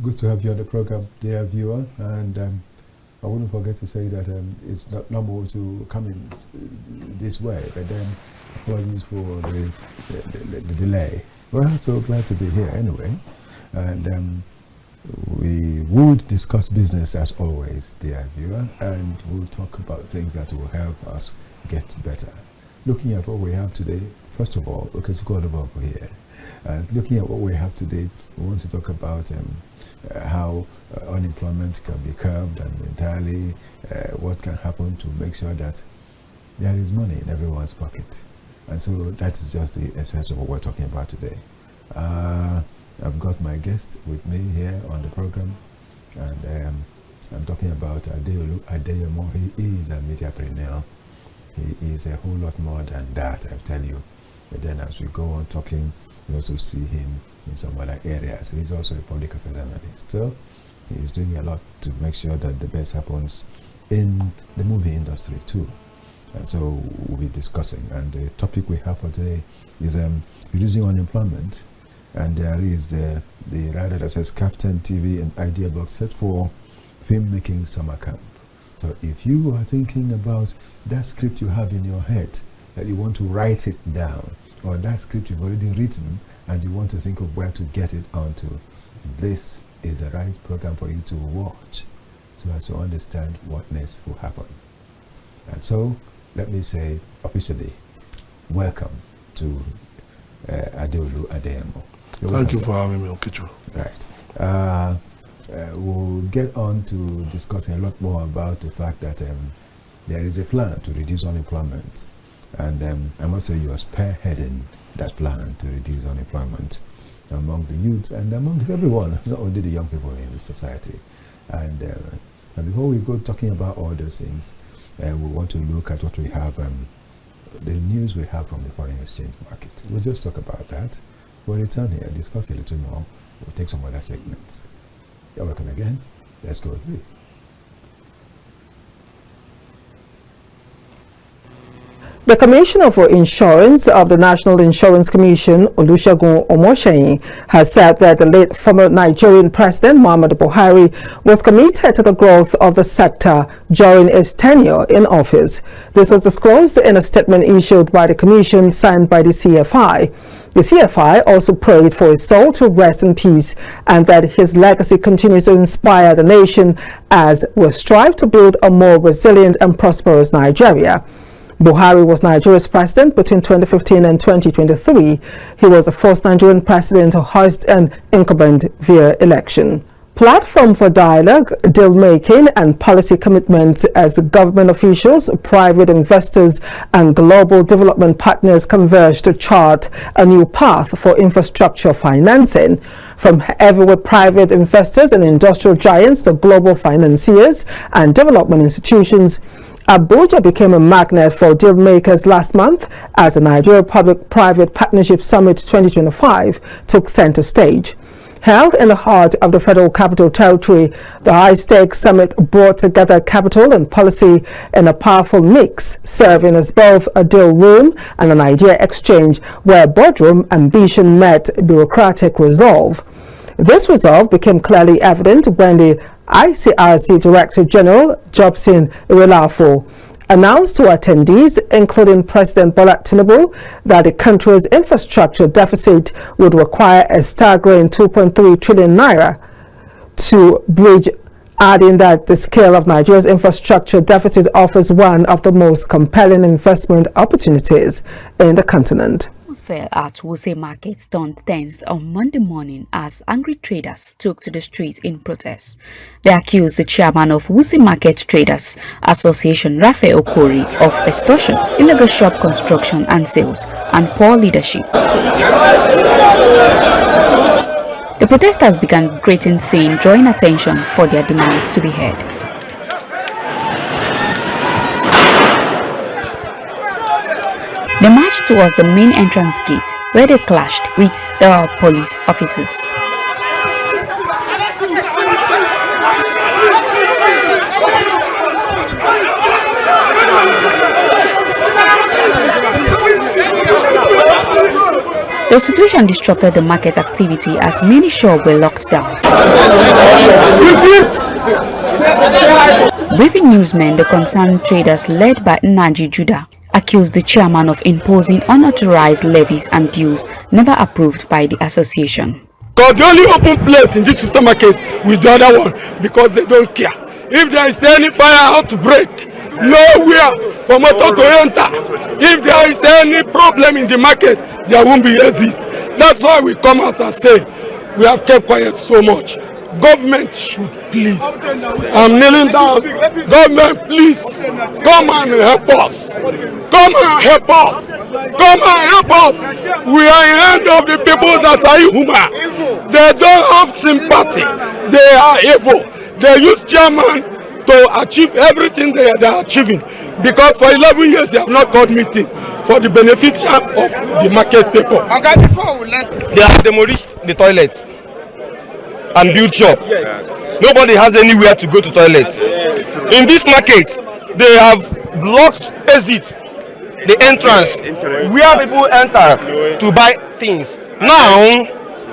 Good to have you on the program, dear viewer. And I wouldn't forget to say that it's not normal to come in this way, but then apologies for the delay. Well, so glad to be here anyway. And we would discuss business as always, dear viewer, and we'll talk about things that will help us get better. Looking at what we have today, first of all, okay, to go over here. Looking at what we have today, we want to talk about how unemployment can be curbed and entirely what can happen to make sure that there is money in everyone's pocket. And so that is just the essence of what we're talking about today. I've got my guest with me here on the program, and I'm talking about Adeolu Adeyemo. He is a mediapreneur. He is a whole lot more than that, I tell you. But then as we go on talking, we also see him in some other areas. He's also a public affairs analyst. So he's doing a lot to make sure that the best happens in the movie industry too. And so we'll be discussing. And the topic we have for today is reducing unemployment. And there is the rider that says Kaftan TV and Idea Box set for filmmaking summer camp. So if you are thinking about that script you have in your head, that you want to write it down, or that script you've already written and you want to think of where to get it onto, this is the right program for you to watch so as to understand what next will happen. And so let me say officially, welcome to Adeolu Adeyemo. Thank you for having me, Okichu. Right. We'll get on to discussing a lot more about the fact that there is a plan to reduce unemployment. And I must say you are spearheading that plan to reduce unemployment among the youths and among everyone, not only the young people in the society. And before we go talking about all those things, we want to look at what we have, the news we have from the foreign exchange market. We'll just talk about that. We'll return here, discuss a little more. We'll take some other segments. You're welcome again. Let's go. The Commissioner for Insurance of the National Insurance Commission, Olusegun Omoseyin, has said that the late former Nigerian President Muhammadu Buhari was committed to the growth of the sector during his tenure in office. This was disclosed in a statement issued by the Commission signed by the CFI. The CFI also prayed for his soul to rest in peace and that his legacy continues to inspire the nation as we strive to build a more resilient and prosperous Nigeria. Buhari was Nigeria's president between 2015 and 2023. He was the first Nigerian president to hoist an incumbent via election. Platform for dialogue, deal-making and policy commitments as government officials, private investors and global development partners converge to chart a new path for infrastructure financing. From heavyweight private investors and industrial giants to global financiers and development institutions, Abuja became a magnet for deal makers last month as the Nigeria Public-Private Partnership Summit 2025 took center stage. Held in the heart of the Federal Capital Territory, the high-stakes summit brought together capital and policy in a powerful mix, serving as both a deal room and an idea exchange where boardroom ambition met bureaucratic resolve. This resolve became clearly evident when the ICRC Director General Jobson Irelafo announced to attendees, including President Bola Tinubu, that the country's infrastructure deficit would require a staggering 2.3 trillion naira to bridge, adding that the scale of Nigeria's infrastructure deficit offers one of the most compelling investment opportunities in the continent. Atmosphere at Wuse Market turned tense on Monday morning as angry traders took to the streets in protest. They accused the chairman of Wuse Market Traders Association, Raphael Okori, of extortion, illegal shop construction and sales, and poor leadership. The protesters began greeting saying, drawing attention for their demands to be heard. They marched towards the main entrance gate, where they clashed with the police officers. The situation disrupted the market activity as many shops were locked down. Briefing newsmen, the concerned traders led by Naji Judah accused the chairman of imposing unauthorized levies and dues never approved by the association. Because the only open place in this supermarket with the other one because they don't care. If there is any fire outbreak, nowhere for motor to enter. If there is any problem in the market, there won't be exit. That's why we come out and say we have kept quiet so much. Government should please. I'm kneeling down. Government, please come and help us. Come and help us. Come and help us. We are in hand of the people that are inhuman. They don't have sympathy. They are evil. They use chairman to achieve everything they are achieving. Because for 11 years they have not called meeting for the benefit of the market people. They have demolished the toilets and build shop. Nobody has anywhere to go to toilet. In this market, they have blocked exit, the entrance, where people enter to buy things. Now,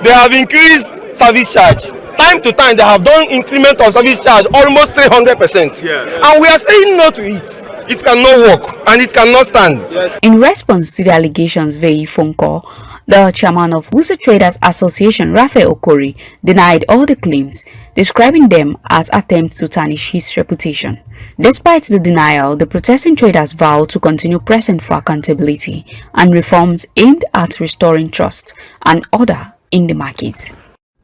they have increased service charge. Time to time, they have done increment of service charge almost 300%. And we are saying no to it. It cannot work and it cannot stand. In response to the allegations via phone call, the chairman of Wuse Traders Association, Raphael Okori, denied all the claims, describing them as attempts to tarnish his reputation. Despite the denial, the protesting traders vowed to continue pressing for accountability and reforms aimed at restoring trust and order in the market.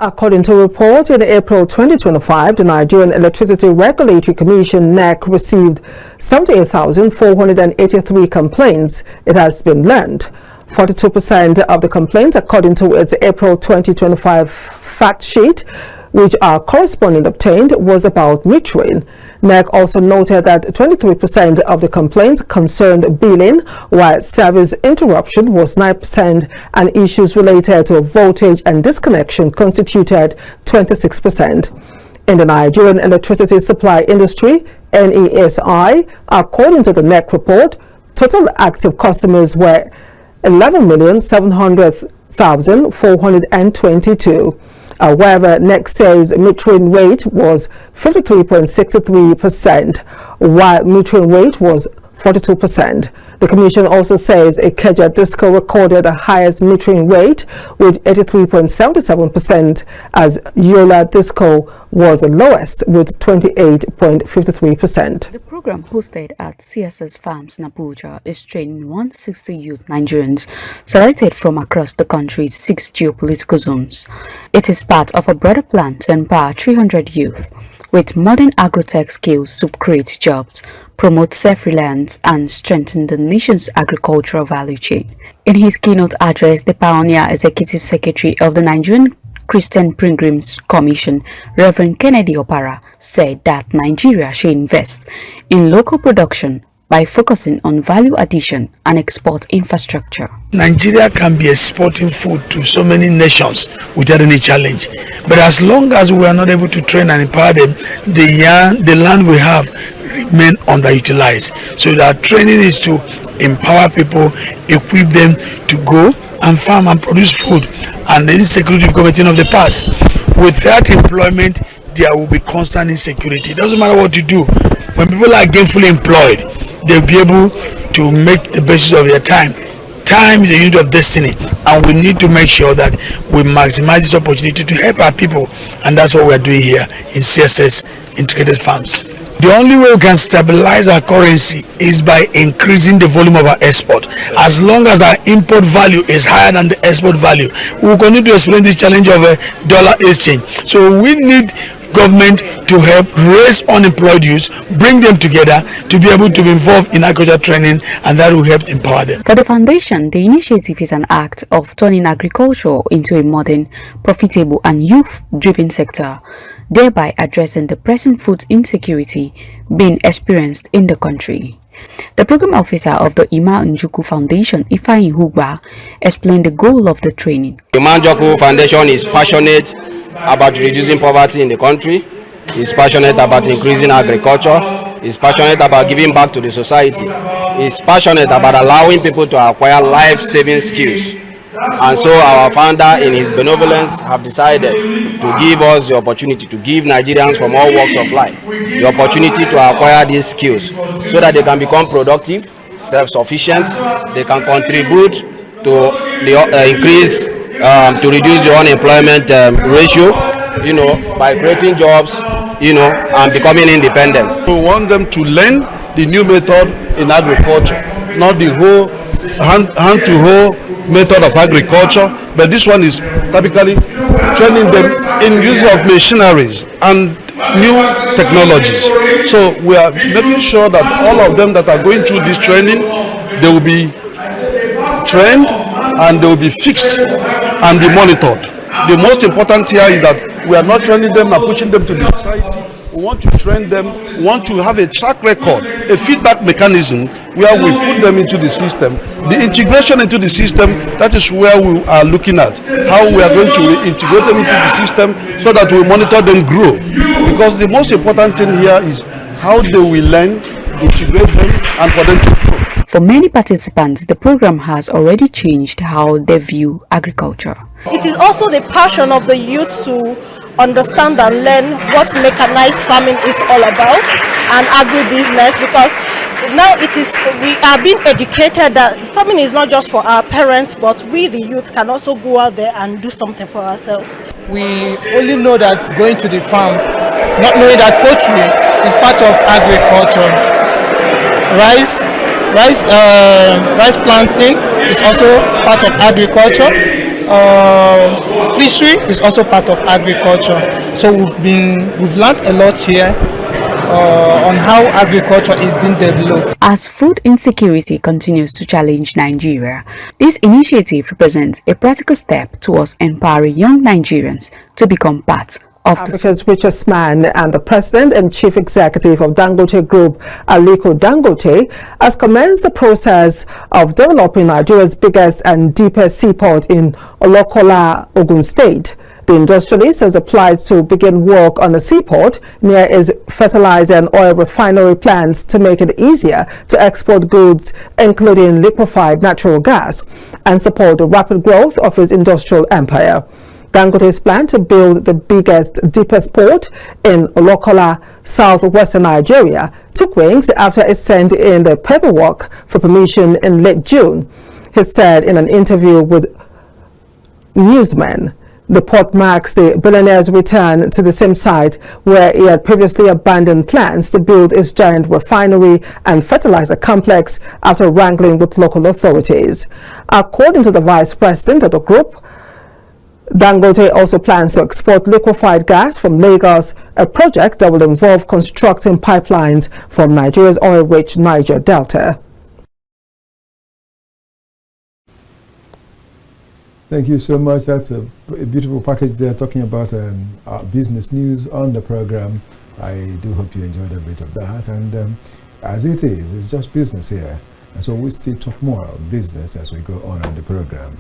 According to a report, in April 2025, the Nigerian Electricity Regulatory Commission (NEC) received 78,483 complaints. It has been learned 42% of the complaints, according to its April 2025 fact sheet, which are corresponding obtained, was about metering. NEC also noted that 23% of the complaints concerned billing, while service interruption was 9% and issues related to voltage and disconnection constituted 26%. In the Nigerian electricity supply industry, NESI, according to the NEC report, total active customers were 11,700,422. However, NEC says metering rate was 53.63%, while metering rate was 42%. The Commission also says Ikeja Disco recorded the highest metering rate with 83.77%, as Yola Disco was the lowest with 28.53%. The program hosted at CSS Farms in Abuja is training 160 youth Nigerians selected from across the country's 6 geopolitical zones. It is part of a broader plan to empower 300 youth with modern agro-tech skills to create jobs, promote self-reliance, and strengthen the nation's agricultural value chain. In his keynote address, the pioneer executive secretary of the Nigerian Christian Pilgrims Commission, Reverend Kennedy Opara, said that Nigeria should invest in local production by focusing on value addition and export infrastructure. Nigeria can be exporting food to so many nations without any challenge. But as long as we are not able to train and empower them, the land we have remain underutilized. So that training is to empower people, equip them to go and farm and produce food. And the insecurity become a thing of the past. Without employment, there will be constant insecurity. It doesn't matter what you do. When people are gainfully employed, they'll be able to make the basis of their time. Time is a unit of destiny, and we need to make sure that we maximize this opportunity to help our people, and that's what we're doing here in CSS Integrated Farms. The only way we can stabilize our currency is by increasing the volume of our export. As long as our import value is higher than the export value, we will continue to explain the challenge of a dollar exchange. So we need government to help raise unemployed youth, bring them together to be able to be involved in agriculture training, and that will help empower them. For the foundation, the initiative is an act of turning agriculture into a modern, profitable and youth-driven sector, thereby addressing the present food insecurity being experienced in the country. The program officer of the Ima Njuku Foundation, Ifeanyi Hugba, explained the goal of the training. The Ima Njuku Foundation is passionate about reducing poverty in the country, is passionate about increasing agriculture, is passionate about giving back to the society, is passionate about allowing people to acquire life-saving skills And so our founder, in his benevolence, have decided to give us the opportunity, to give Nigerians from all walks of life the opportunity to acquire these skills so that they can become productive, self-sufficient, they can contribute to the increase, to reduce the unemployment ratio, by creating jobs, and becoming independent. We want them to learn the new method in agriculture, not the whole hand-to-hoe method of agriculture, but this one is typically training them in use of machineries and new technologies. So we are making sure that all of them that are going through this training, they will be trained and they will be fixed and be monitored. The most important here is that we are not training them and pushing them to the society. We want to train them, we want to have a track record, a feedback mechanism where we put them into the system. The integration into the system, that is where we are looking at, how we are going to integrate them into the system so that we monitor them grow. Because the most important thing here is how they will learn, integrate them, and for them to grow. For many participants, the program has already changed how they view agriculture. It is also the passion of the youth to understand and learn what mechanized farming is all about and agribusiness, because now we are being educated that farming is not just for our parents, but we the youth can also go out there and do something for ourselves. We only know that going to the farm, not knowing that poultry is part of agriculture. Rice planting is also part of agriculture. Fishery is also part of agriculture. So we've learned a lot here on how agriculture is being developed. As food insecurity continues to challenge Nigeria, this initiative represents a practical step towards empowering young Nigerians to become part of Africa's richest man and the president and chief executive of Dangote Group, Aliko Dangote, has commenced the process of developing Nigeria's biggest and deepest seaport in Olokola, Ogun State. The industrialist has applied to begin work on a seaport near his fertilizer and oil refinery plants to make it easier to export goods, including liquefied natural gas, and support the rapid growth of his industrial empire. Dangote's plan to build the biggest, deepest port in Olokola, southwestern Nigeria, took wings after it sent in the paperwork for permission in late June. He said in an interview with Newsmen, the port marks the billionaire's return to the same site where he had previously abandoned plans to build his giant refinery and fertilizer complex after wrangling with local authorities. According to the vice president of the group, Dangote also plans to export liquefied gas from Lagos, a project that will involve constructing pipelines from Nigeria's oil-rich Niger Delta. Thank you so much. That's a beautiful package there, talking about our business news on the program. I do hope you enjoyed a bit of that. And as it is, it's just business here. And so we still talk more of business as we go on the program.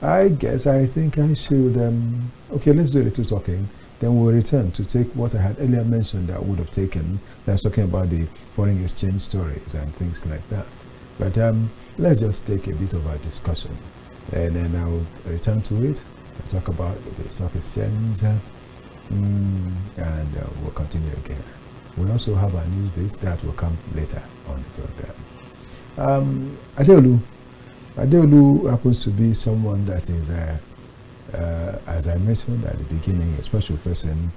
I think I should, okay, let's do a little talking. Then we'll return to take what I had earlier mentioned that I would have taken. That's talking about the foreign exchange stories and things like that. But let's just take a bit of a discussion. And then I'll return to it. I'll talk about the stock exchange. And we'll continue again. We also have our news bits that will come later on the program. Adeolu happens to be someone that is, as I mentioned at the beginning, a special person.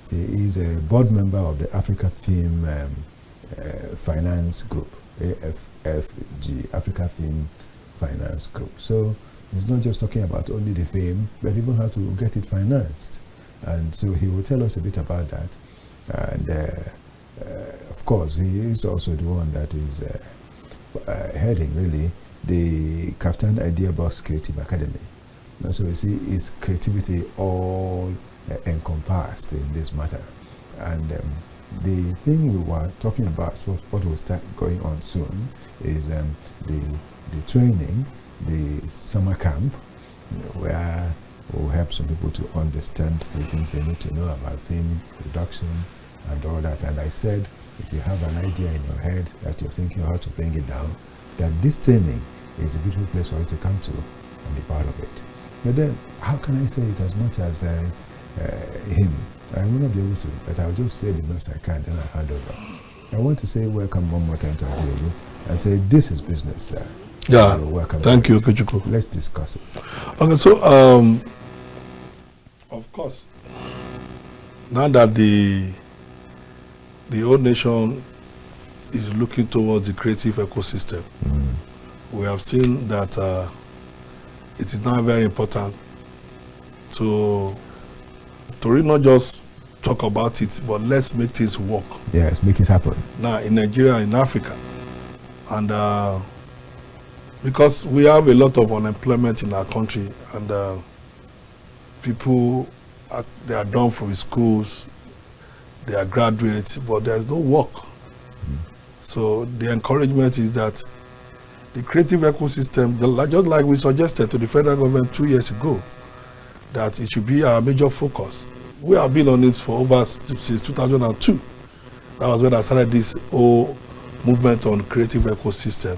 He is a board member of the Africa Film Finance Group, AFFG, Africa Film Finance Group. So he's not just talking about only the fame, but even how to get it financed. And so he will tell us a bit about that. And of course, he is also the one that is heading, really, the Kaftan Idea Box Creative Academy. And so you see, is creativity all encompassed in this matter. And the thing we were talking about, what will start going on soon, is the training, the summer camp, where we'll help some people to understand the things they need to know about film production and all that. And I said, if you have an idea in your head that you're thinking how to bring it down, that this training it's a beautiful place for you to come to and be part of it. But then, how can I say it as much as him? I will not be able to, but I'll just say the most I can, then I'll hand over. I want to say welcome one more time to Adiogo and say this is business, sir. Yeah, so welcome. Thank you, Kuchuku. Let's discuss it. Okay, so of course, now that the whole nation is looking towards the creative ecosystem, we have seen that it is now very important to really not just talk about it, but let's make things work. Yes, make it happen. Now in Nigeria, in Africa, and because we have a lot of unemployment in our country, and people they are done from schools, they are graduates, but there's no work. So the encouragement is that the creative ecosystem, just like we suggested to the federal government 2 years ago, that it should be our major focus. We have been on this for since 2002. That was when I started this whole movement on creative ecosystem.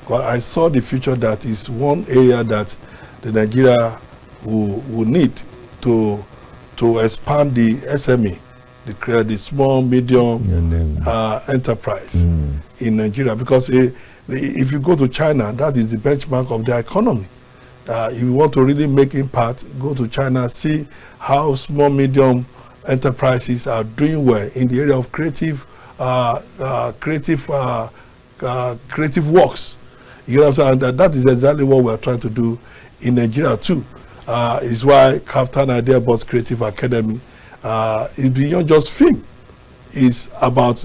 But I saw the future that is one area that the Nigeria will need to expand the SME, the small medium enterprise in Nigeria, because if you go to China, that is the benchmark of their economy. If you want to really make impact, go to China, see how small medium enterprises are doing well in the area of creative works. You know what I'm saying? That is exactly what we are trying to do in Nigeria too. Is why Kaftan Idea Boss Creative Academy is beyond just film. It's about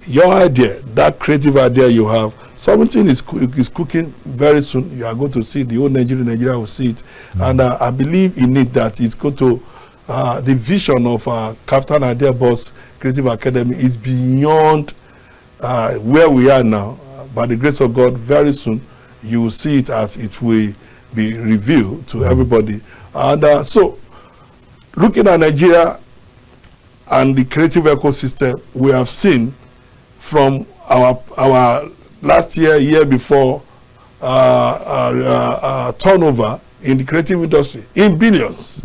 your idea, that creative idea you have. Something is cooking very soon. You are going to see the whole Nigeria will see it. And I believe in it that it's going to, the vision of Kaftan Idea Boss Creative Academy is beyond where we are now. By the grace of God, very soon you will see it as it will be revealed to everybody. And so, looking at Nigeria and the creative ecosystem, we have seen from our last year before, turnover in the creative industry in billions.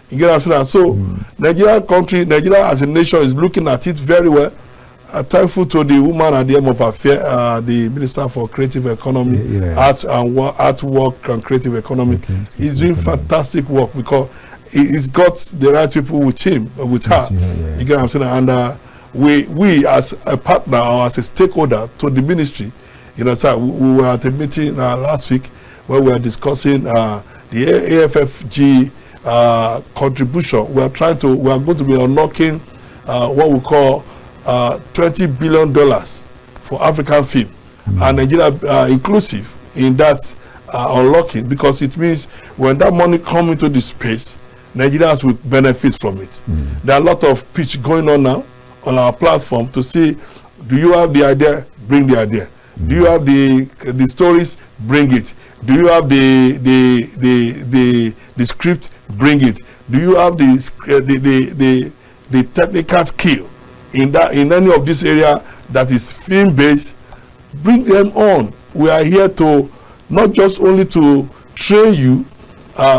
You get what I'm saying? So Nigeria as a nation is looking at it very well. Thankful to the woman at the end of affair, the Minister for Creative Economy, Artwork and Creative Economy. He's doing fantastic work because he's got the right people with him, with her. You get what I'm saying? And we as a partner or as a stakeholder to the ministry, you know, sir, we were at a meeting last week where we were discussing the AFFG contribution. We are going to be unlocking what we call $20 billion for African film, and Nigeria inclusive in that unlocking, because it means when that money comes into the space, Nigerians will benefit from it. There are a lot of pitch going on now on our platform to see, do you have the idea? Bring the idea. Do you have the stories? Bring it. Do you have the script? Bring it. Do you have the technical skill in any of this area that is film based? Bring them on. We are here to not just only to train you,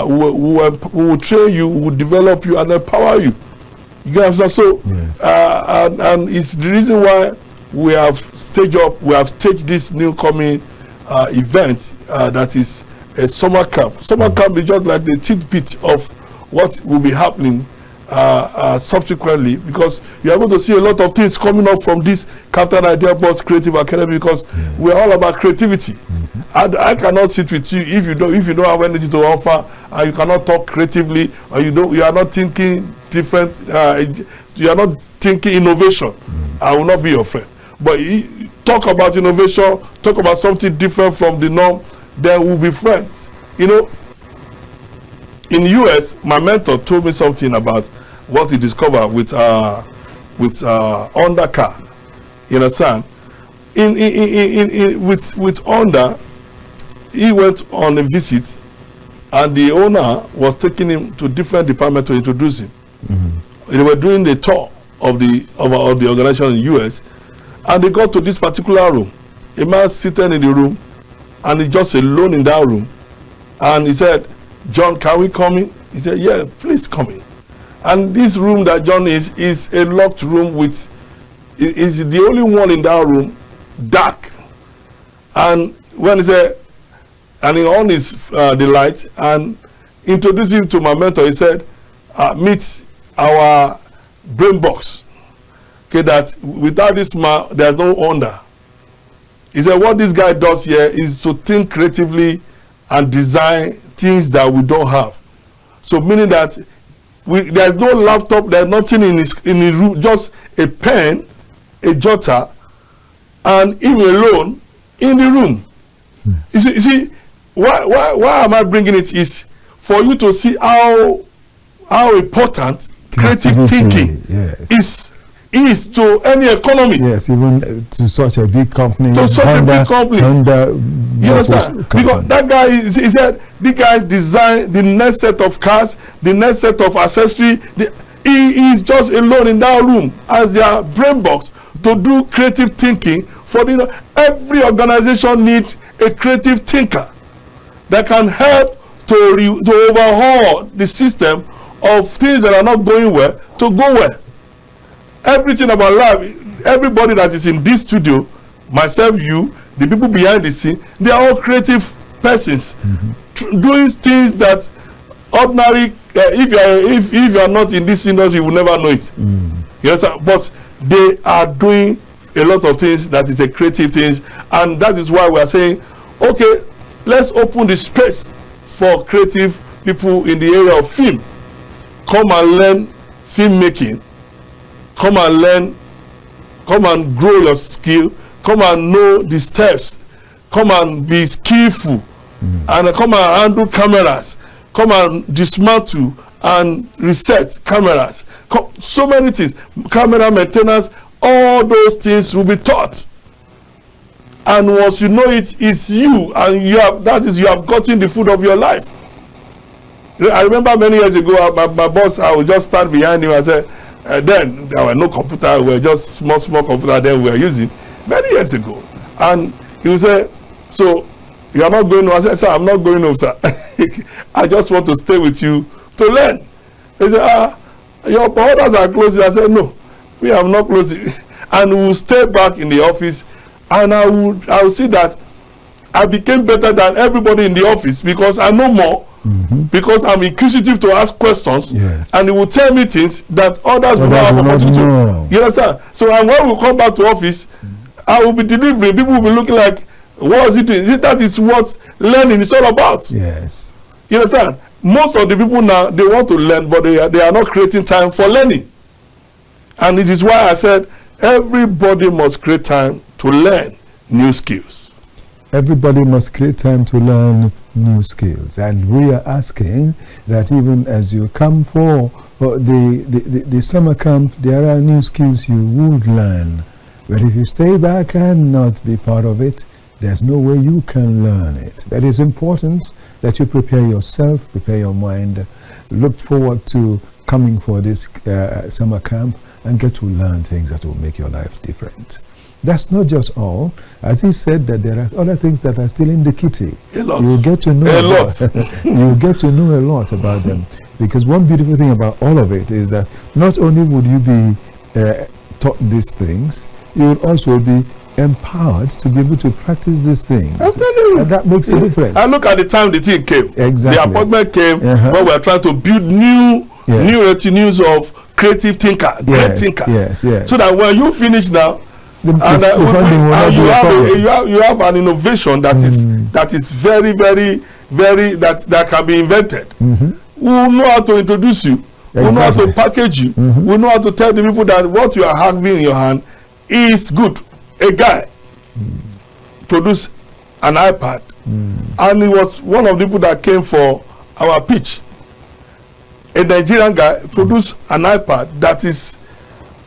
we will train you, we will develop you and empower you. You guys know, so and it's the reason why we have staged this new coming event that is a summer camp. Summer camp is just like the tidbit of what will be happening subsequently, because you are going to see a lot of things coming up from this Kaftan Idea Boss Creative Academy, because we are all about creativity. I cannot sit with you if you don't have anything to offer, and you cannot talk creatively, or you are not thinking different, you are not thinking innovation. I will not be your friend. But talk about innovation, talk about something different from the norm, then we'll be friends. You know, in the US, my mentor told me something about what he discovered with Honda car. You understand? With Honda, he went on a visit, and the owner was taking him to different departments to introduce him. They were doing the tour of the organization in the US, and they got to this particular room. A man sitting in the room, and he's just alone in that room. And he said, John, can we come in? He said, yeah, please come in. And this room that John is a locked room with, is the only one in that room, dark. And when he said, and he on his the light and introduced him to my mentor, he said, meet our brain box. Okay, that without this man, there's no wonder. He said, what this guy does here is to think creatively and design things that we don't have. So meaning that there's no laptop, there's nothing in his room, just a pen, a jotter, and him alone in the room. You see, why am I bringing it is for you to see how important creative thinking is to any economy. Yes, even to such a big company. To such a big company. You understand? Because that guy, he said, the guy designed the next set of cars, the next set of accessories. He is just alone in that room as their brain box to do creative thinking. For every organization needs a creative thinker that can help to overhaul the system of things that are not going well to go well. Everything about life, everybody that is in this studio, myself, you, the people behind the scene, they are all creative persons doing things that ordinary, if you are not in this industry, you will never know it. Yes, but they are doing a lot of things that is a creative things, and that is why we are saying, okay, let's open the space for creative people in the area of film. Come and learn filmmaking. Come and learn, come and grow your skill, come and know the steps, come and be skillful, and come and handle cameras, come and dismantle and reset cameras. So many things, camera maintenance, all those things will be taught. And once you know it, it's you, and you have gotten the food of your life. I remember many years ago, my boss, I would just stand behind him and say, then there were no computer, we were just small computer then we were using many years ago. And he would say, so you are not going home? I said, sir, I'm not going home, sir. I just want to stay with you to learn. He said, your orders are closing. I said, no, we are not closing. And we will stay back in the office, and I will see that I became better than everybody in the office because I know more. Because I'm inquisitive to ask questions, and he will tell me things that others will not have opportunity to. You understand? So, and when we come back to office, I will be delivering. People will be looking like, what is it doing? That is what learning is all about. Yes. You understand? Most of the people now, they want to learn, but they are not creating time for learning. And it is why I said everybody must create time to learn new skills. Everybody must create time to learn new skills, and we are asking that even as you come for the summer camp, there are new skills you would learn. But if you stay back and not be part of it, there's no way you can learn it. But it's important that you prepare yourself, prepare your mind, look forward to coming for this summer camp and get to learn things that will make your life different. That's not just all. As he said, that there are other things that are still in the kitty. A lot. You get to know a lot. You get to know a lot about them. Because one beautiful thing about all of it is that not only would you be taught these things, you would also be empowered to be able to practice these things. I'm telling you. And that makes a difference. I look at the time the thing came. Exactly. The appointment came when we are trying to build new retinues of creative thinkers, great thinkers. So that when you finish now, you have an innovation that is very, very, very that can be invented. We will know how to introduce you. We will know how to package you. We will know how to tell the people that what you are having in your hand is good. A guy produced an iPad, and he was one of the people that came for our pitch. A Nigerian guy produced an iPad that is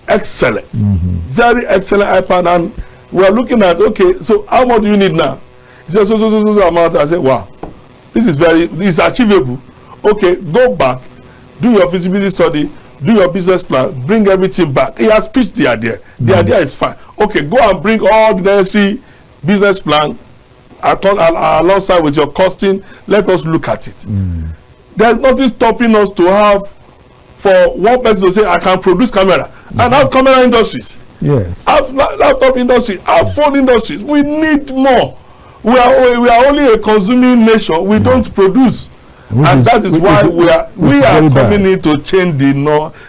excellent, very excellent iPad, and we are looking at, okay, so how much do you need now? He said so amount. I said, wow, this is achievable. Okay, go back, do your feasibility study, do your business plan, bring everything back. He has pitched the idea. The idea is fine. Okay, go and bring all the necessary business plan alongside with your costing, let us look at it. There's nothing stopping us to have, for one person to say, I can produce camera, and have camera industries. Yes. Have laptop industry, have phone industries. We need more. We are only a consuming nation. We don't produce. That is why we are coming in to change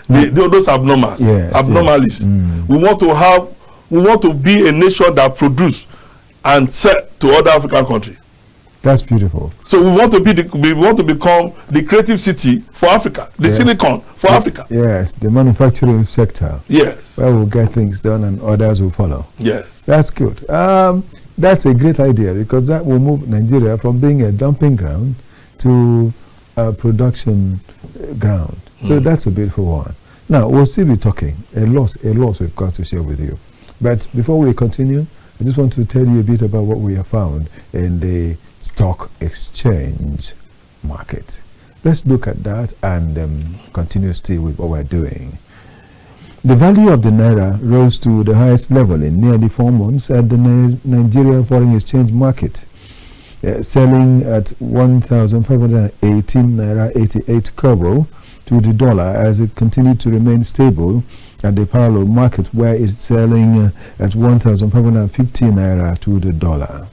those abnormalities. We want to be a nation that produce and sell to other African countries. That's beautiful. So we want to become the creative city for Africa, the silicon for Africa. Yes, the manufacturing sector. Yes. Where we'll get things done and others will follow. Yes. That's good. That's a great idea, because that will move Nigeria from being a dumping ground to a production ground. So that's a beautiful one. Now, we'll still be talking. A lot we've got to share with you. But before we continue, I just want to tell you a bit about what we have found in the stock exchange market. Let's look at that and continue still with what we're doing. The value of the Naira rose to the highest level in nearly 4 months at the Nigeria Foreign Exchange Market, selling at 1,518 Naira 88 kobo to the dollar, as it continued to remain stable at the parallel market, where it's selling at 1,515 Naira to the dollar.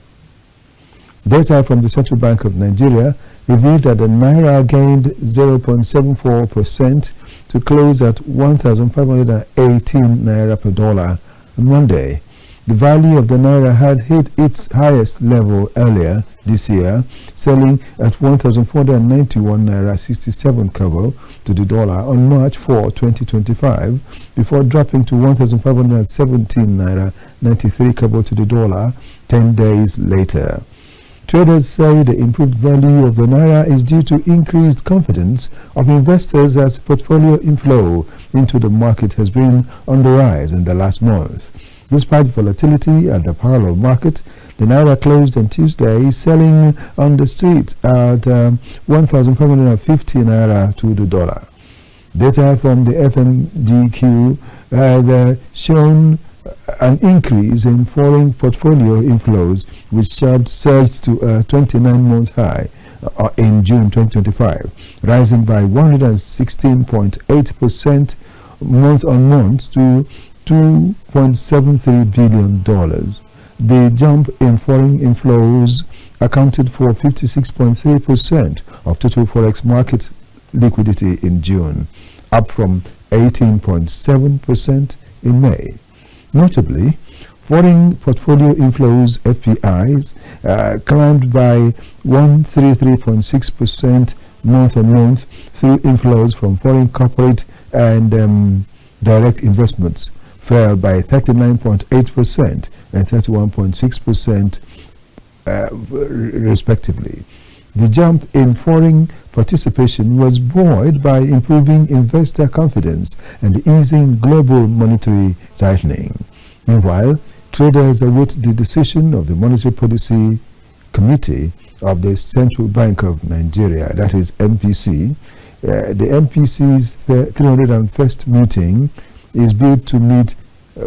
Data from the Central Bank of Nigeria revealed that the Naira gained 0.74% to close at 1,518 Naira per dollar on Monday. The value of the Naira had hit its highest level earlier this year, selling at 1,491 Naira 67 kobo to the dollar on March 4, 2025, before dropping to 1,517 Naira 93 kobo to the dollar 10 days later. Traders say the improved value of the Naira is due to increased confidence of investors, as portfolio inflow into the market has been on the rise in the last month. Despite volatility at the parallel market, the Naira closed on Tuesday selling on the street at 1,550 Naira to the dollar. Data from the FMGQ had shown an increase in foreign portfolio inflows, which surged to a 29-month high in June 2025, rising by 116.8% month-on-month to $2.73 billion. The jump in foreign inflows accounted for 56.3% of total forex market liquidity in June, up from 18.7% in May. Notably, foreign portfolio inflows (FPIs) climbed by 133.6% month-on-month through inflows from foreign corporate and direct investments, fell by 39.8% and 31.6% respectively. The jump in foreign participation was buoyed by improving investor confidence and easing global monetary tightening. Meanwhile, traders await the decision of the Monetary Policy Committee of the Central Bank of Nigeria, that is MPC. The MPC's 301st meeting is bid to meet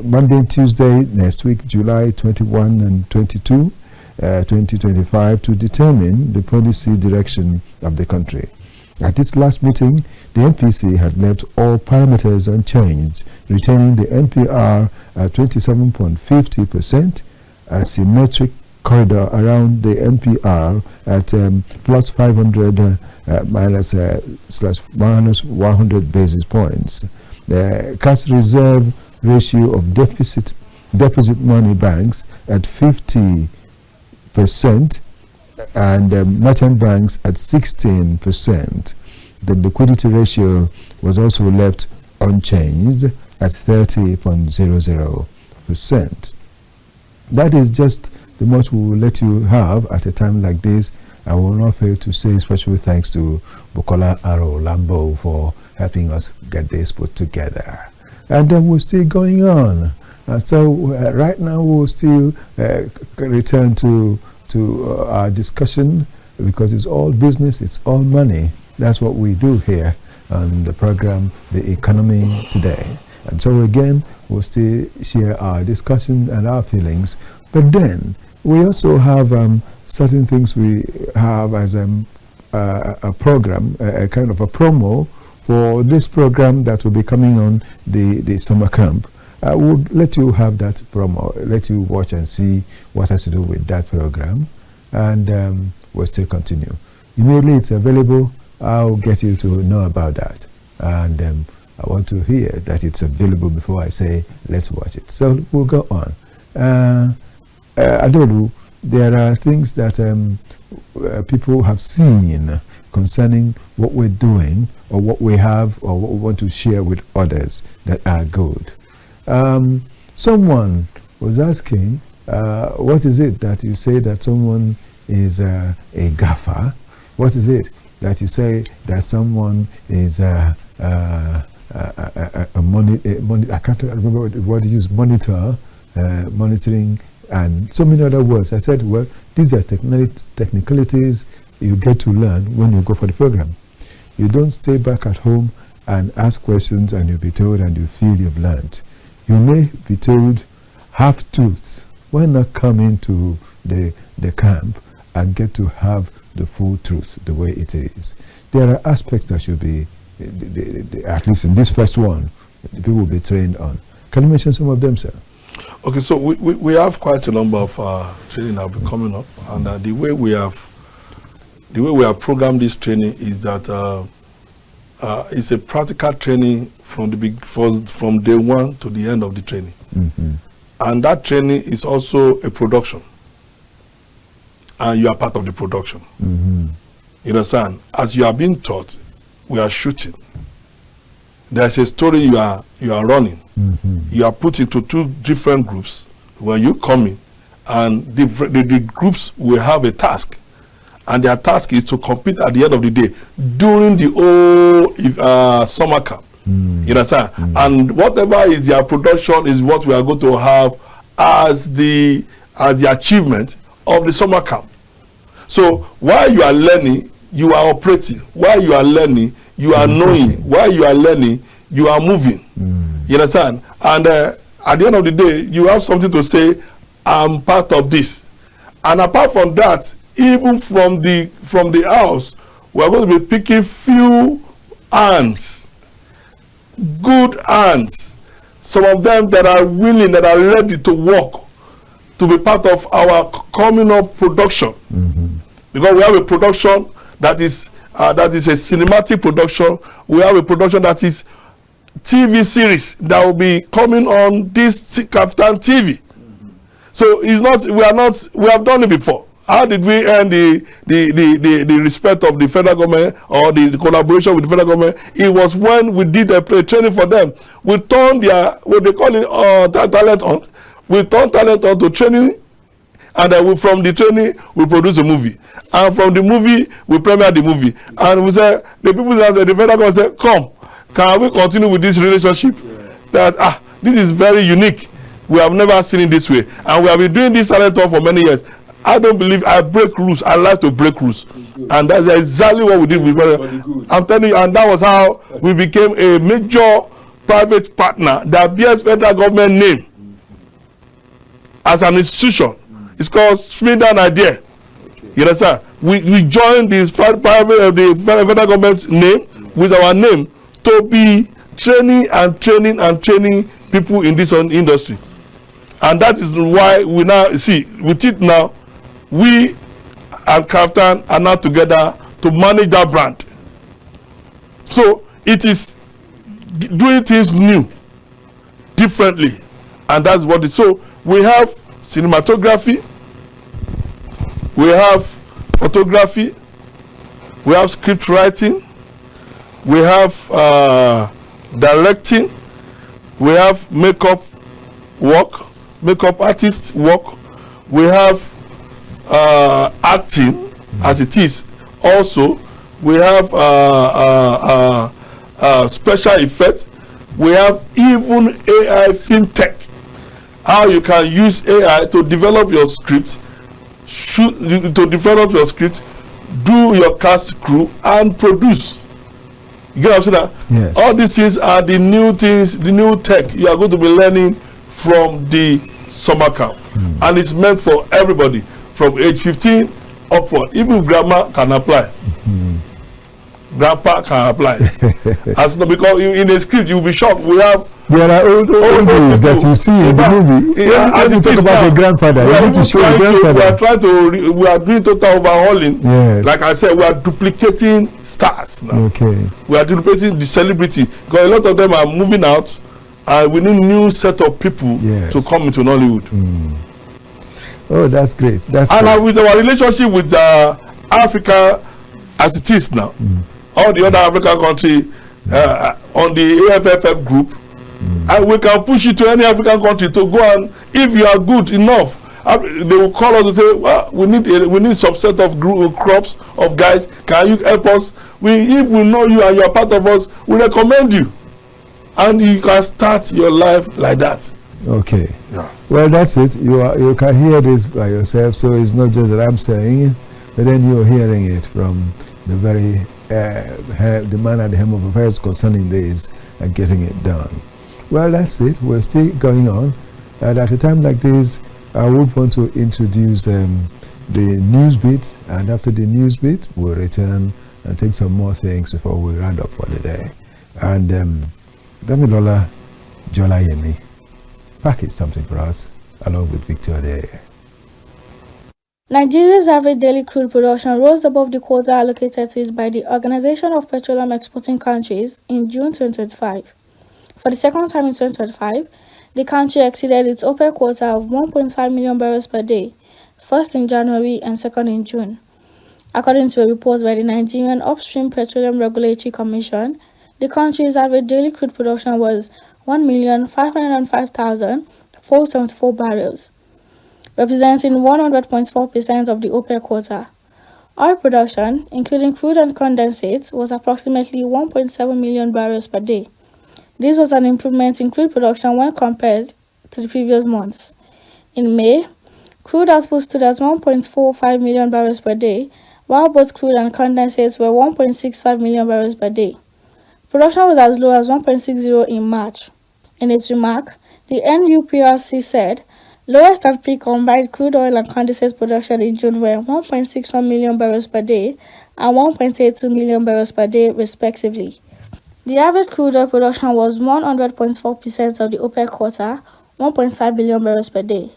Monday and Tuesday next week, July 21 and 22, 2025, to determine the policy direction of the country. At its last meeting, the MPC had left all parameters unchanged, retaining the NPR at 27.50%, a symmetric corridor around the NPR at plus 500 minus 100 basis points. The cash reserve ratio of deposit money banks at 50% and merchant banks at 16%. The liquidity ratio was also left unchanged at 30.00%. That is just the much we will let you have at a time like this. I will not fail to say special thanks to Bukola Aro Lambo for helping us get this put together. And then we're still going on. So right now we'll still return to our discussion, because it's all business, it's all money. That's what we do here on the program, The Economy Today. And so again, we'll still share our discussion and our feelings. But then, we also have certain things we have as a program, a kind of a promo for this program that will be coming on the summer camp. We'll let you have that promo, let you watch and see what has to do with that program, and we'll still continue. Immediately it's available, I'll get you to know about that. And I want to hear that it's available before I say, let's watch it. So we'll go on. Adeolu, there are things that people have seen concerning what we're doing, or what we have, or what we want to share with others that are good. Someone was asking, what is it that you say that someone is a gaffer? What is it that you say that someone is I can't remember what you use, monitor, monitoring, and so many other words. I said, well, these are technicalities you get to learn when you go for the program. You don't stay back at home and ask questions and you'll be told and you feel you've learned. You may be told half-truths. Why not come into the camp and get to have the full truth the way it is? There are aspects that should be, at least in this first one, people will be trained on. Can you mention some of them, sir? Okay, so we have quite a number of training that will be coming up, and the way we have programmed this training is that it's a practical training from day one to the end of the training. Mm-hmm. And that training is also a production, and you are part of the production. Mm-hmm. You understand? As you are being taught, we are shooting. There's a story you are running. Mm-hmm. You are put into two different groups when you come in, and the groups will have a task, and their task is to compete at the end of the day during the whole summer camp. You understand? And whatever is their production is what we are going to have as the achievement of the summer camp. So while you are learning, you are operating. While you are learning, you are knowing. While you are learning, you are moving. You understand? And at the end of the day, you have something to say, I'm part of this. And apart from that, even from the house, we are going to be picking few ants, good ants, some of them that are willing, that are ready to work, to be part of our coming up production. Because we have a production that is a cinematic production. We have a production that is TV series that will be coming on this Kaftan TV. So it's not, we have done it before. How did we earn the respect of the federal government, or the collaboration with the federal government? It was when we did a training for them. We turned their, what they call it, talent on. We turned talent on to training, and then from the training, we produce a movie. And from the movie, we premiere the movie. And we said, the people that said, the federal government said, come, can we continue with this relationship? That, this is very unique. We have never seen it this way. And we have been doing this talent on for many years. I don't believe I break rules. I like to break rules. And that's exactly what we did with I'm telling you, and that was how we became a major private partner that bears federal government name as an institution. It's called Sweden Idea. You understand? We joined the federal government's name with our name to be training people in this industry. And that is why we now see with it now, we and Kaftan are now together to manage that brand. So it is doing things new, differently, and that's what it is. So we have cinematography, we have photography, we have script writing, we have directing, we have makeup artist work, we have acting as it is. Also, we have special effects. We have even AI film tech. How you can use AI to develop your script, do your cast crew, and produce. You get what I'm saying? Yes. All these things are the new things, the new tech you are going to be learning from the summer camp. and it's meant for everybody from age 15 upward. Even grandma can apply. Grandpa can apply. As no, because in a script you'll be shocked. We have there are oldies that you see in the movie. As you talk about the grandfather, you need to show the grandfather. We are doing total overhauling. Yes. Like I said, we are duplicating stars now. Okay. We are duplicating the celebrity because a lot of them are moving out, and we need new set of people to come into Nollywood. Oh, that's great. That's and great. With our relationship with Africa as it is now, all the other African countries on the AFFF group, and we can push it to any African country to go, and if you are good enough, they will call us and say, well, we need subset of crops of guys. Can you help us? If we know you and you are part of us, we recommend you, and you can start your life like that. Okay. Yeah. Well, that's it. You can hear this by yourself, so it's not just that I'm saying it, but then you're hearing it from the very the man at the helm of affairs concerning this and getting it done. Well, that's it. We're still going on. And at a time like this, I would want to introduce the news bit. And after the news bit, we'll return and take some more things before we round up for the day. And Damilola Jolayemi packaged something for us along with Victor there. Nigeria's average daily crude production rose above the quota allocated to it by the Organization of Petroleum Exporting Countries in June 2025. For the second time in 2025, the country exceeded its OPEC quota of 1.5 million barrels per day, first in January and second in June. According to a report by the Nigerian Upstream Petroleum Regulatory Commission, the country's average daily crude production was 1,505,474 barrels, representing 100.4% of the OPEC quota. Oil production, including crude and condensate, was approximately 1.7 million barrels per day. This was an improvement in crude production when compared to the previous months. In May, crude output stood at 1.45 million barrels per day, while both crude and condensates were 1.65 million barrels per day. Production was as low as 1.60 in March. In its remark, the NUPRC said, lowest and peak combined crude oil and condensate production in June were 1.61 million barrels per day and 1.82 million barrels per day, respectively. The average crude oil production was 100.4% of the OPEC quota, 1.5 billion barrels per day.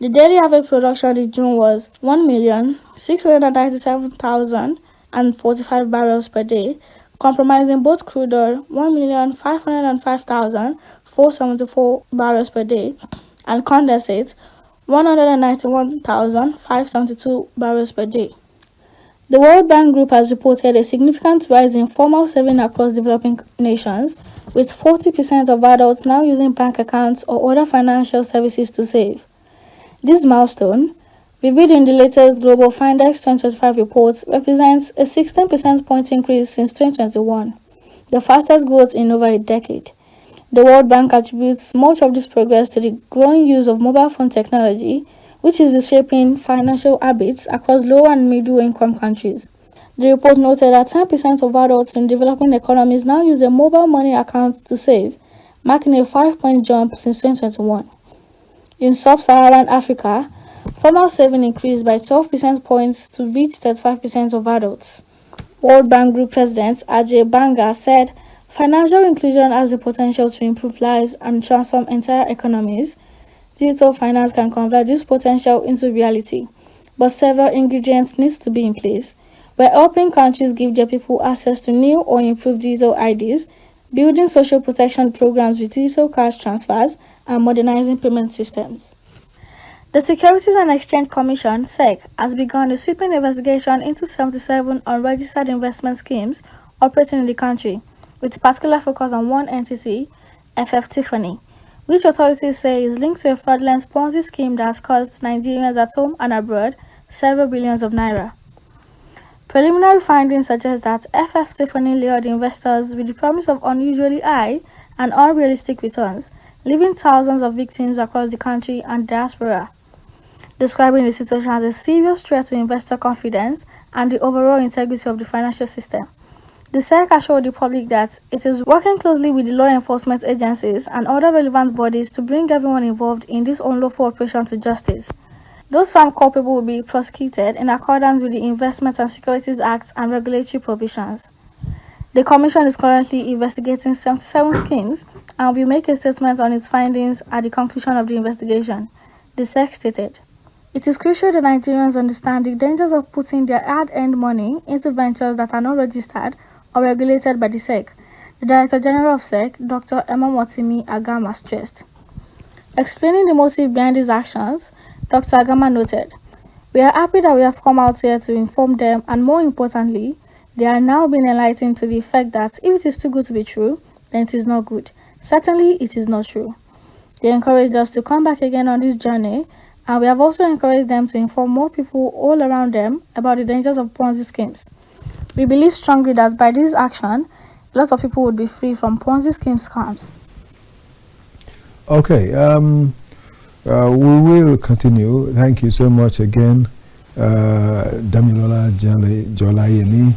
The daily average production in June was 1,697,045 barrels per day, comprising both crude oil 1,505,474 barrels per day and condensate 191,572 barrels per day. The World Bank Group has reported a significant rise in formal saving across developing nations, with 40% of adults now using bank accounts or other financial services to save. This milestone, revealed in the latest Global Findex 2025 report, represents a 16 percentage point increase since 2021, the fastest growth in over a decade. The World Bank attributes much of this progress to the growing use of mobile phone technology, which is reshaping financial habits across low and middle income countries. The report noted that 10% of adults in developing economies now use a mobile money account to save, marking a 5-point jump since 2021. In sub-Saharan Africa, formal saving increased by 12 percentage points to reach 35% of adults. World Bank Group President Ajay Banga said, financial inclusion has the potential to improve lives and transform entire economies. Digital finance can convert this potential into reality, but several ingredients need to be in place. We're helping countries give their people access to new or improved digital IDs, building social protection programs with digital cash transfers, and modernizing payment systems. The Securities and Exchange Commission, SEC, has begun a sweeping investigation into 77 unregistered investment schemes operating in the country, with particular focus on one entity, FF Tiffany, which authorities say is linked to a fraudulent Ponzi scheme that has cost Nigerians at home and abroad several billions of naira. Preliminary findings suggest that FF Tiffany lured investors with the promise of unusually high and unrealistic returns, leaving thousands of victims across the country and diaspora, describing the situation as a serious threat to investor confidence and the overall integrity of the financial system. The SEC assured the public that it is working closely with the law enforcement agencies and other relevant bodies to bring everyone involved in this unlawful operation to justice. Those found culpable will be prosecuted in accordance with the Investment and Securities Act and regulatory provisions. The Commission is currently investigating 77 schemes and will make a statement on its findings at the conclusion of the investigation, the SEC stated. It is crucial that Nigerians understand the dangers of putting their hard-earned money into ventures that are not registered or regulated by the SEC, the Director General of SEC, Dr. Emma Motimi Agama stressed. Explaining the motive behind these actions, Dr. Agama noted, "We are happy that we have come out here to inform them, and more importantly, they are now being enlightened to the effect that if it is too good to be true, then it is not good. Certainly, it is not true." They encouraged us to come back again on this journey, and we have also encouraged them to inform more people all around them about the dangers of Ponzi schemes. We believe strongly that by this action, a lot of people would be free from Ponzi scheme scams. Okay, we will continue. Thank you so much again, Damilola Jolayemi.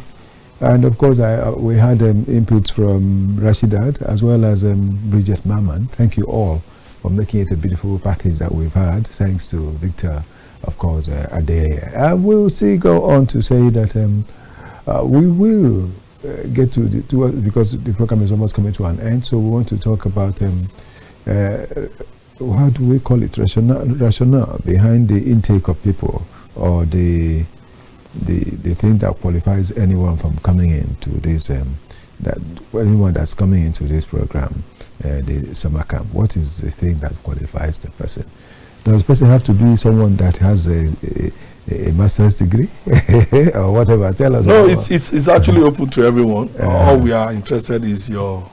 And of course, we had inputs from Rashidat as well as Bridget Maman. Thank you all for making it a beautiful package that we've had. Thanks to Victor, of course, Adeye. We'll go on to say that we will get to because the program is almost coming to an end. So we want to talk about how do we call it, rationale behind the intake of people, or the thing that qualifies anyone from coming into this anyone that's coming into this program, the summer camp. What is the thing that qualifies the person? Does the person have to be someone that has a master's degree or whatever? Tell us. No, it's actually open to everyone. All we are interested is your.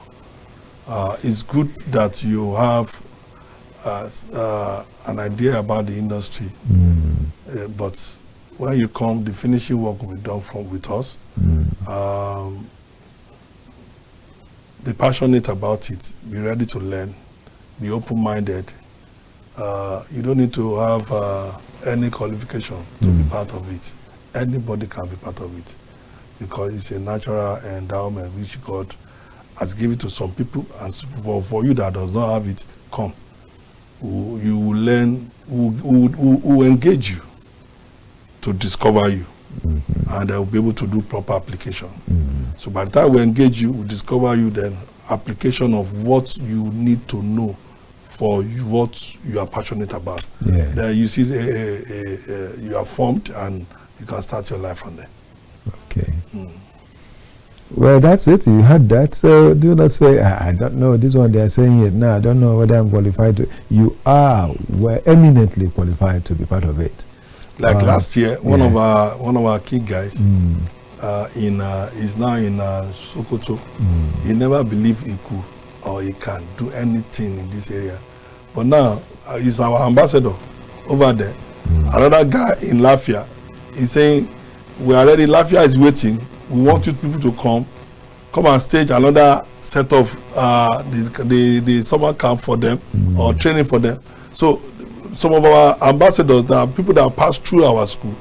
It's good that you have an idea about the industry, but when you come, the finishing work will be done with us. Be passionate about it. Be ready to learn. Be open-minded. You don't need to have any qualification to be part of it. Anybody can be part of it, because it's a natural endowment which God has given to some people, and for you that does not have it, come. You will learn, who engage you to discover you, and they will be able to do proper application. So by the time we engage you, we discover you, then application of what you need to know for you, what you are passionate about. Then you see you are formed, and you can start your life from there. Okay. Well, that's it. You had that. So do not say, I don't know this one. They are saying it now. I don't know whether I'm qualified to. You were eminently qualified to be part of it. Like last year, one of our key guys is now in Sokoto. He never believed he could or he can do anything in this area, but now he's our ambassador over there. Another guy in Lafia is saying, "We are ready. Lafia is waiting. We want you people to come and stage another set of the summer camp for them or training for them." So some of our ambassadors, that are people that pass through our school,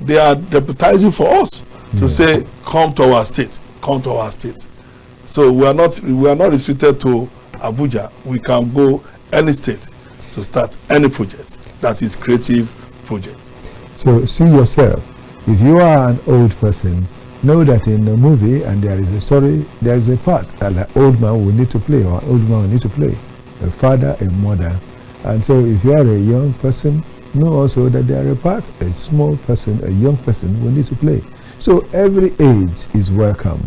they are deputizing for us to say, "Come to our state, come to our state." So we are not restricted to Abuja. We can go any state to start any project that is creative project. So see yourself. If you are an old person, know that in the movie, and there is a story, there is a part that an old man will need to play, or an old man will need to play, a father, a mother. And so if you are a young person, know also that there are a part, a small person, a young person will need to play. So every age is welcome.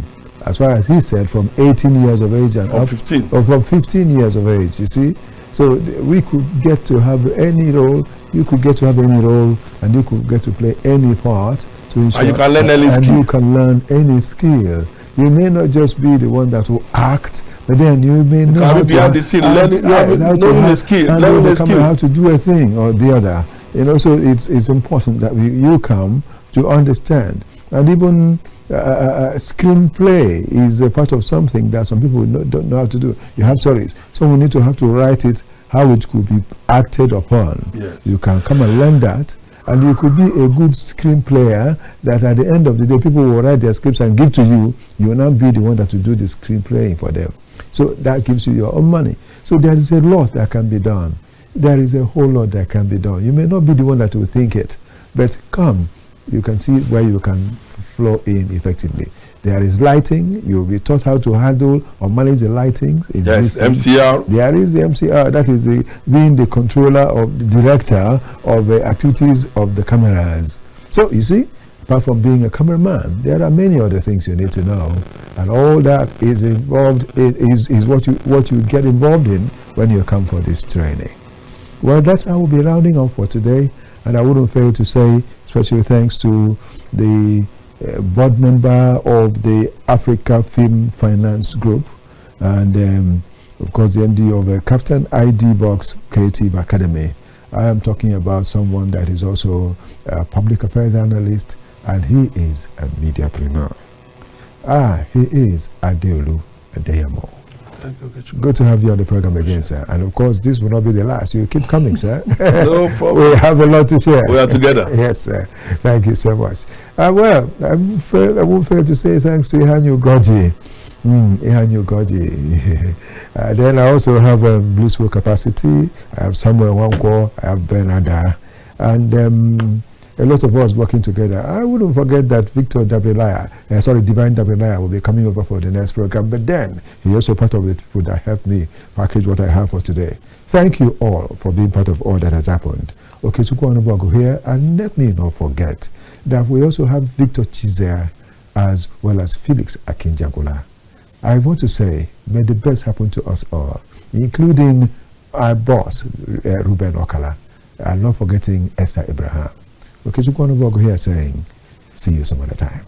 As far as he said, from 18 years of age and up, 15. Or from 15 years of age, you see. So we could get to have any role, you could get to have any role, and you could get to play any part. And you can learn any skill. You can learn any skill. You may not just be the one that will act, but then you may know how to behind the scene, learning a skill, how to do a thing or the other. You know, so it's important that you come to understand. And even screenplay is a part of something that some people don't know how to do. You have stories. Someone need to have to write it, how it could be acted upon. Yes. You can come and learn that, And you could be a good screen player that at the end of the day, people will write their scripts and give to you. You will now be the one that will do the screen playing for them. So that gives you your own money. So there is a lot that can be done. There is a whole lot that can be done. You may not be the one that will think it, but come, you can see where you can flow in effectively. There is lighting. You'll be taught how to handle or manage the lighting. Yes, MCR. There is the MCR. That is being the controller or the director of the activities of the cameras. So you see, apart from being a cameraman, there are many other things you need to know, and all that is involved is what you get involved in when you come for this training. Well, that's how we'll be rounding off for today, and I wouldn't fail to say special thanks to the board member of the Africa Film Finance Group, and of course the MD of Captain ID Box Creative Academy. I am talking about someone that is also a public affairs analyst, and he is a mediapreneur. He is Adeolu Adeyemo. Good to have you on the program again, sir. And of course, this will not be the last. You keep coming, sir. No problem. We have a lot to share. We are together. Yes, sir. Thank you so much. Well, I won't fail to say thanks to Ihanyu Goji. Ihanyu Goji. Then I also have Blissful Capacity. I have Samuel Wanko. I have Bernada. And a lot of us working together. I wouldn't forget that Victor Dabrilaya, Divine Dabrilaya will be coming over for the next program. But then, he's also part of the people that helped me package what I have for today. Thank you all for being part of all that has happened. Okay, to go on about here, and let me not forget that we also have Victor Chizea as well as Felix Akinjagola. I want to say, may the best happen to us all, including our boss, Ruben Okala, and not forgetting Esther Abraham. Okay, so go on here saying, see you some other time.